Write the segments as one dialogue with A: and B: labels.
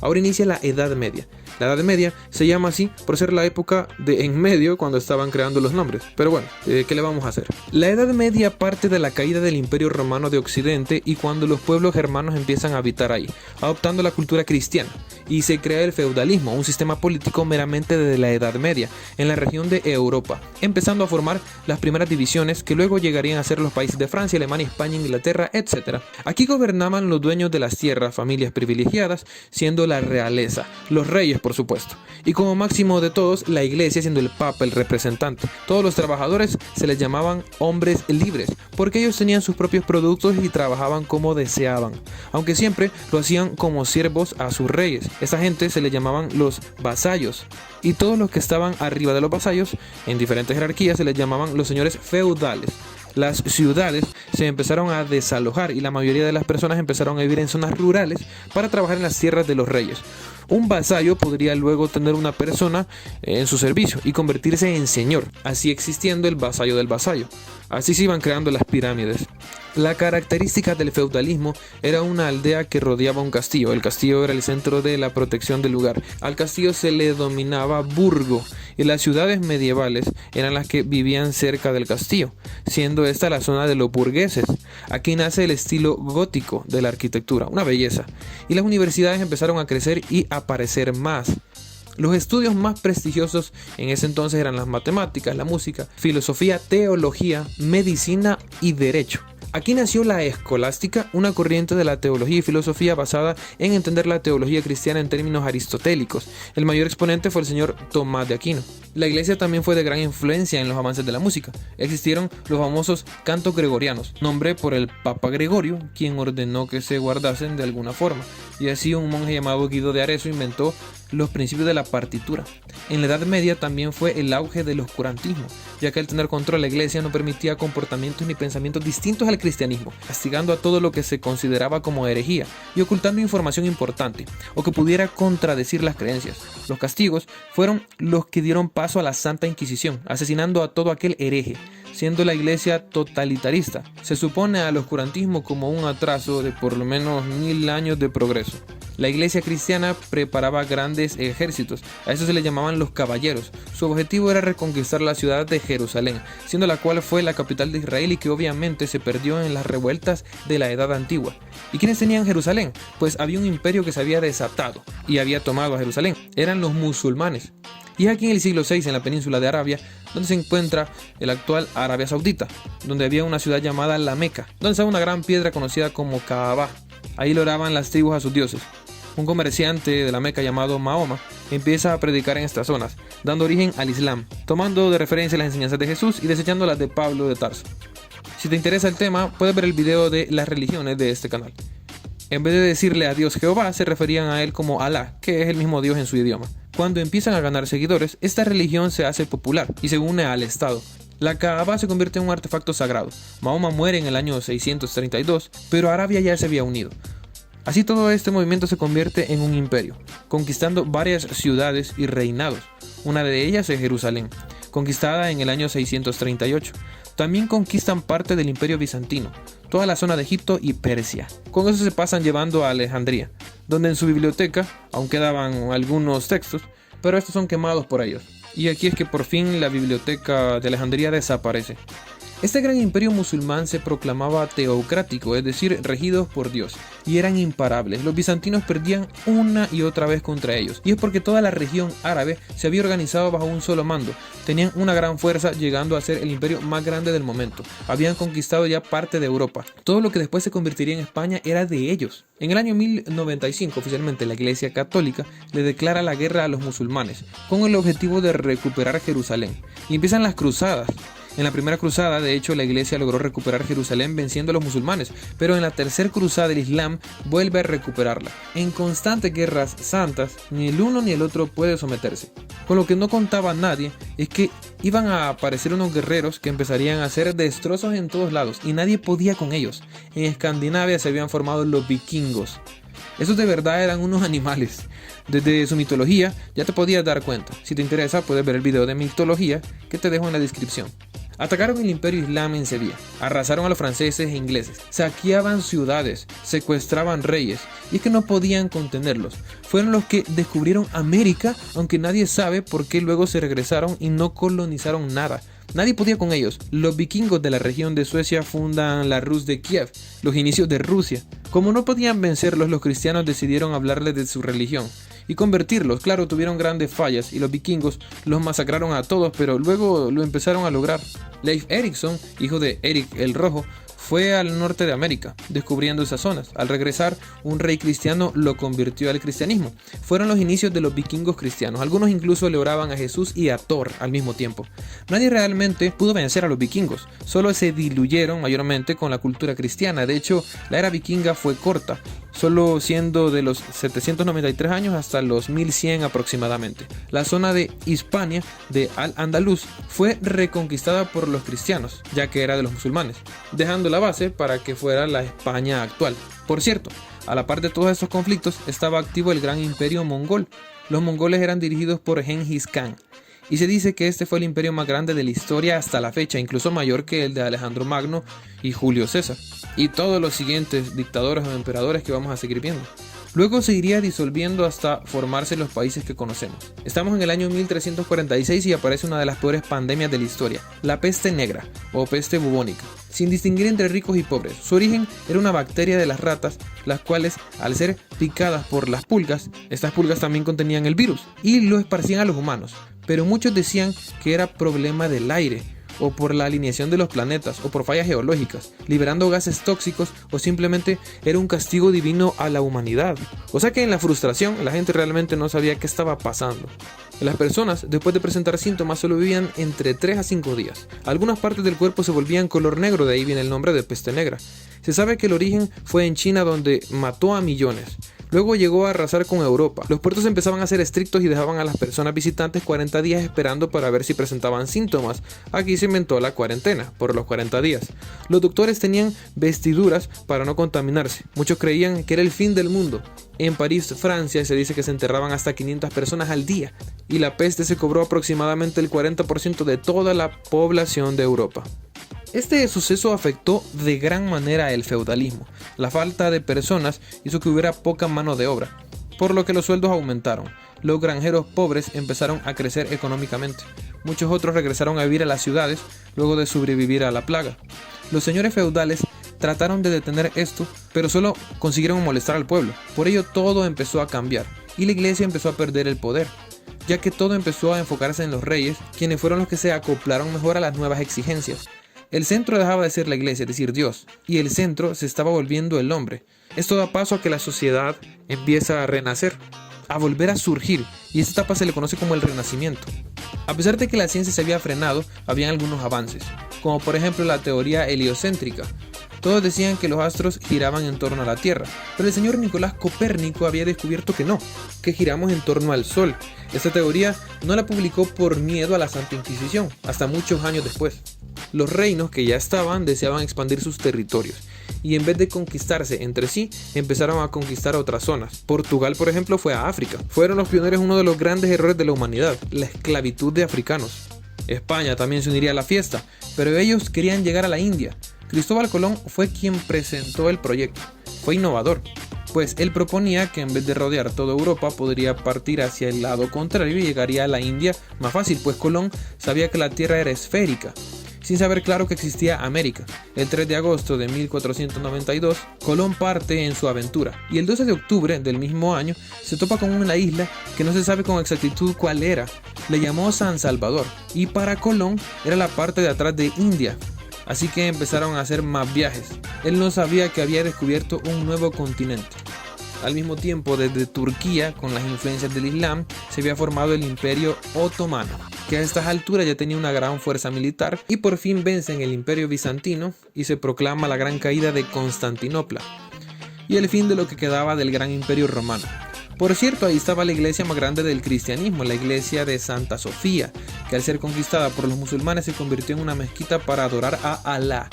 A: Ahora inicia la Edad Media. La Edad Media se llama así por ser la época de en medio cuando estaban creando los nombres. Pero bueno, ¿qué le vamos a hacer? La Edad Media parte de la caída del Imperio Romano de Occidente y cuando los pueblos germanos empiezan a habitar ahí, adoptando la cultura cristiana. Y se crea el feudalismo, un sistema político meramente de la Edad Media, en la región de Europa, empezando a formar las primeras divisiones que luego llegarían a ser los países de Francia, Alemania, España, Inglaterra, etc. Aquí gobernaban los dueños de las tierras, familias privilegiadas, siendo la realeza, los reyes por supuesto, y como máximo de todos, la iglesia siendo el papa el representante. Todos los trabajadores se les llamaban hombres libres, porque ellos tenían sus propios productos y trabajaban como deseaban, aunque siempre lo hacían como siervos a sus reyes. Esa gente se les llamaban los vasallos, y todos los que estaban arriba de los vasallos, en diferentes jerarquías, se les llamaban los señores feudales. Las ciudades se empezaron a desalojar y la mayoría de las personas empezaron a vivir en zonas rurales para trabajar en las tierras de los reyes. Un vasallo podría luego tener una persona en su servicio y convertirse en señor, así existiendo el vasallo del vasallo. Así se iban creando las pirámides. La característica del feudalismo era una aldea que rodeaba un castillo. El castillo era el centro de la protección del lugar. Al castillo se le denominaba burgo y las ciudades medievales eran las que vivían cerca del castillo, siendo esta la zona de los burgueses. Aquí nace el estilo gótico de la arquitectura, una belleza. Y las universidades empezaron a crecer y aparecer más. Los estudios más prestigiosos en ese entonces eran las matemáticas, la música, filosofía, teología, medicina y derecho. Aquí nació la escolástica, una corriente de la teología y filosofía basada en entender la teología cristiana en términos aristotélicos. El mayor exponente fue el señor Tomás de Aquino. La iglesia también fue de gran influencia en los avances de la música. Existieron los famosos cantos gregorianos, nombre por el Papa Gregorio, quien ordenó que se guardasen de alguna forma. Y así un monje llamado Guido de Arezzo inventó los principios de la partitura. En la Edad Media también fue el auge del oscurantismo, ya que al tener control la iglesia no permitía comportamientos ni pensamientos distintos al cristianismo, castigando a todo lo que se consideraba como herejía y ocultando información importante o que pudiera contradecir las creencias. Los castigos fueron los que dieron paso a la Santa Inquisición, asesinando a todo aquel hereje, siendo la iglesia totalitarista. Se supone al oscurantismo como un atraso de por lo menos 1000 años de progreso. La iglesia cristiana preparaba grandes ejércitos, a eso se le llamaban los caballeros. Su objetivo era reconquistar la ciudad de Jerusalén, siendo la cual fue la capital de Israel y que obviamente se perdió en las revueltas de la Edad Antigua. ¿Y quiénes tenían Jerusalén? Pues había un imperio que se había desatado y había tomado a Jerusalén. Eran los musulmanes. Y es aquí en el siglo VI, en la península de Arabia, donde se encuentra el actual Arabia Saudita, donde había una ciudad llamada La Meca, donde estaba una gran piedra conocida como Kaaba. Ahí lo oraban las tribus a sus dioses. Un comerciante de la Meca llamado Mahoma empieza a predicar en estas zonas, dando origen al Islam, tomando de referencia las enseñanzas de Jesús y desechando las de Pablo de Tarso. Si te interesa el tema, puedes ver el video de las religiones de este canal. En vez de decirle a Dios Jehová, se referían a él como Alá, que es el mismo Dios en su idioma. Cuando empiezan a ganar seguidores, esta religión se hace popular y se une al Estado. La Kaaba se convierte en un artefacto sagrado. Mahoma muere en el año 632, pero Arabia ya se había unido. Así todo este movimiento se convierte en un imperio, conquistando varias ciudades y reinados. Una de ellas es Jerusalén, conquistada en el año 638. También conquistan parte del imperio bizantino, toda la zona de Egipto y Persia. Con eso se pasan llevando a Alejandría, donde en su biblioteca aún quedaban algunos textos, pero estos son quemados por ellos. Y aquí es que por fin la biblioteca de Alejandría desaparece. Este gran imperio musulmán se proclamaba teocrático, es decir, regidos por Dios, y eran imparables. Los bizantinos perdían una y otra vez contra ellos, y es porque toda la región árabe se había organizado bajo un solo mando. Tenían una gran fuerza, llegando a ser el imperio más grande del momento. Habían conquistado ya parte de Europa. Todo lo que después se convertiría en España era de ellos. En el año 1095, oficialmente la Iglesia Católica le declara la guerra a los musulmanes, con el objetivo de recuperar Jerusalén. Y empiezan las cruzadas. En la primera cruzada, de hecho, la iglesia logró recuperar Jerusalén venciendo a los musulmanes, pero en la tercera cruzada el Islam vuelve a recuperarla. En constantes guerras santas, ni el uno ni el otro puede someterse. Con lo que no contaba nadie es que iban a aparecer unos guerreros que empezarían a hacer destrozos en todos lados y nadie podía con ellos. En Escandinavia se habían formado los vikingos. Esos de verdad eran unos animales. Desde su mitología ya te podías dar cuenta. Si te interesa puedes ver el video de mitología que te dejo en la descripción. Atacaron el imperio islam en Sevilla, arrasaron a los franceses e ingleses, saqueaban ciudades, secuestraban reyes, y es que no podían contenerlos. Fueron los que descubrieron América, aunque nadie sabe por qué luego se regresaron y no colonizaron nada. Nadie podía con ellos. Los vikingos de la región de Suecia fundan la Rus de Kiev, los inicios de Rusia. Como no podían vencerlos, los cristianos decidieron hablarles de su religión y convertirlos. Claro, tuvieron grandes fallas y los vikingos los masacraron a todos, pero luego lo empezaron a lograr. Leif Erikson, hijo de Erik el Rojo, fue al norte de América, descubriendo esas zonas. Al regresar, un rey cristiano lo convirtió al cristianismo. Fueron los inicios de los vikingos cristianos. Algunos incluso le oraban a Jesús y a Thor al mismo tiempo. Nadie realmente pudo vencer a los vikingos. Solo se diluyeron mayormente con la cultura cristiana. De hecho, la era vikinga fue corta, solo siendo de los 793 años hasta los 1100 aproximadamente. La zona de Hispania, de Al-Andalus, fue reconquistada por los cristianos, ya que era de los musulmanes, dejando la base para que fuera la España actual. Por cierto, a la par de todos estos conflictos estaba activo el gran imperio mongol. Los mongoles eran dirigidos por Genghis Khan, y se dice que este fue el imperio más grande de la historia hasta la fecha, incluso mayor que el de Alejandro Magno y Julio César, y todos los siguientes dictadores o emperadores que vamos a seguir viendo. Luego se iría disolviendo hasta formarse los países que conocemos. Estamos en el año 1346 y aparece una de las peores pandemias de la historia, la peste negra o peste bubónica, sin distinguir entre ricos y pobres. Su origen era una bacteria de las ratas, las cuales, al ser picadas por las pulgas, estas pulgas también contenían el virus y lo esparcían a los humanos. Pero muchos decían que era problema del aire, o por la alineación de los planetas, o por fallas geológicas, liberando gases tóxicos, o simplemente era un castigo divino a la humanidad. O sea que en la frustración la gente realmente no sabía qué estaba pasando. Las personas, después de presentar síntomas, solo vivían entre 3 a 5 días. Algunas partes del cuerpo se volvían color negro, de ahí viene el nombre de peste negra. Se sabe que el origen fue en China, donde mató a millones. Luego llegó a arrasar con Europa. Los puertos empezaban a ser estrictos y dejaban a las personas visitantes 40 días esperando para ver si presentaban síntomas. Aquí se inventó la cuarentena, por los 40 días. Los doctores tenían vestiduras para no contaminarse. Muchos creían que era el fin del mundo. En París, Francia, se dice que se enterraban hasta 500 personas al día, y la peste se cobró aproximadamente el 40% de toda la población de Europa. Este suceso afectó de gran manera el feudalismo. La falta de personas hizo que hubiera poca mano de obra, por lo que los sueldos aumentaron. Los granjeros pobres empezaron a crecer económicamente. Muchos otros regresaron a vivir a las ciudades luego de sobrevivir a la plaga. Los señores feudales trataron de detener esto, pero solo consiguieron molestar al pueblo. Por ello todo empezó a cambiar y la iglesia empezó a perder el poder, ya que todo empezó a enfocarse en los reyes, quienes fueron los que se acoplaron mejor a las nuevas exigencias. El centro dejaba de ser la iglesia, es decir, Dios, y el centro se estaba volviendo el hombre. Esto da paso a que la sociedad empieza a renacer, a volver a surgir, y esta etapa se le conoce como el Renacimiento. A pesar de que la ciencia se había frenado, habían algunos avances, como por ejemplo la teoría heliocéntrica. Todos decían que los astros giraban en torno a la Tierra, pero el señor Nicolás Copérnico había descubierto que no, que giramos en torno al Sol. Esta teoría no la publicó por miedo a la Santa Inquisición, hasta muchos años después. Los reinos que ya estaban deseaban expandir sus territorios, y en vez de conquistarse entre sí, empezaron a conquistar otras zonas. Portugal, por ejemplo, fue a África. Fueron los pioneros en uno de los grandes errores de la humanidad, la esclavitud de africanos. España también se uniría a la fiesta, pero ellos querían llegar a la India. Cristóbal Colón fue quien presentó el proyecto. Fue innovador, pues él proponía que en vez de rodear toda Europa podría partir hacia el lado contrario y llegaría a la India más fácil, pues Colón sabía que la Tierra era esférica, sin saber claro que existía América. El 3 de agosto de 1492, Colón parte en su aventura, y el 12 de octubre del mismo año se topa con una isla que no se sabe con exactitud cuál era. Le llamó San Salvador, y para Colón era la parte de atrás de India. Así que empezaron a hacer más viajes. Él no sabía que había descubierto un nuevo continente. Al mismo tiempo, desde Turquía, con las influencias del Islam, se había formado el Imperio Otomano, que a estas alturas ya tenía una gran fuerza militar, y por fin vencen el Imperio Bizantino y se proclama la gran caída de Constantinopla y el fin de lo que quedaba del gran Imperio Romano. Por cierto, ahí estaba la iglesia más grande del cristianismo, la iglesia de Santa Sofía, que al ser conquistada por los musulmanes se convirtió en una mezquita para adorar a Alá.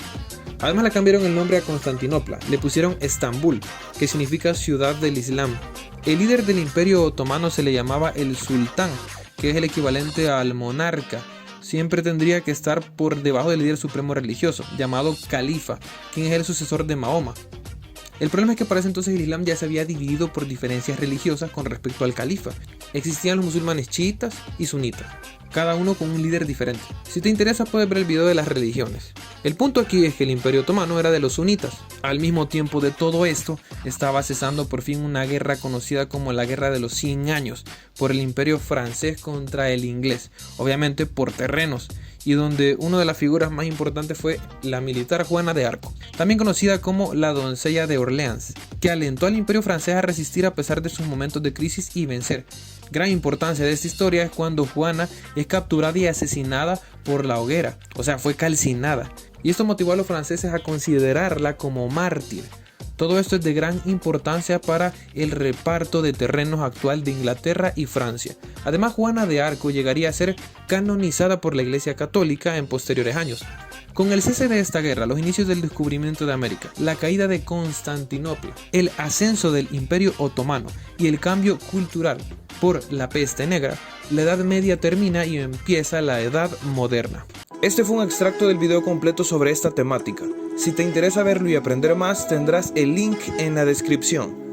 A: Además le cambiaron el nombre a Constantinopla, le pusieron Estambul, que significa ciudad del Islam. El líder del Imperio Otomano se le llamaba el Sultán, que es el equivalente al monarca, siempre tendría que estar por debajo del líder supremo religioso, llamado califa, quien es el sucesor de Mahoma. El problema es que para ese entonces el Islam ya se había dividido por diferencias religiosas con respecto al califa. Existían los musulmanes chiitas y sunitas, cada uno con un líder diferente. Si te interesa puedes ver el video de las religiones. El punto aquí es que el Imperio Otomano era de los sunitas. Al mismo tiempo de todo esto, estaba cesando por fin una guerra conocida como la Guerra de los 100 años por el Imperio francés contra el inglés, obviamente por terrenos, y donde una de las figuras más importantes fue la militar Juana de Arco, también conocida como la doncella de Orleans, que alentó al Imperio francés a resistir a pesar de sus momentos de crisis y vencer. Gran importancia de esta historia es cuando Juana es capturada y asesinada por la hoguera, o sea, fue calcinada, y esto motivó a los franceses a considerarla como mártir. Todo esto es de gran importancia para el reparto de terrenos actual de Inglaterra y Francia. Además, Juana de Arco llegaría a ser canonizada por la Iglesia Católica en posteriores años. Con el cese de esta guerra, los inicios del descubrimiento de América, la caída de Constantinopla, el ascenso del Imperio Otomano y el cambio cultural por la peste negra, la Edad Media termina y empieza la Edad Moderna. Este fue un extracto del video completo sobre esta temática. Si te interesa verlo y aprender más, tendrás el link en la descripción.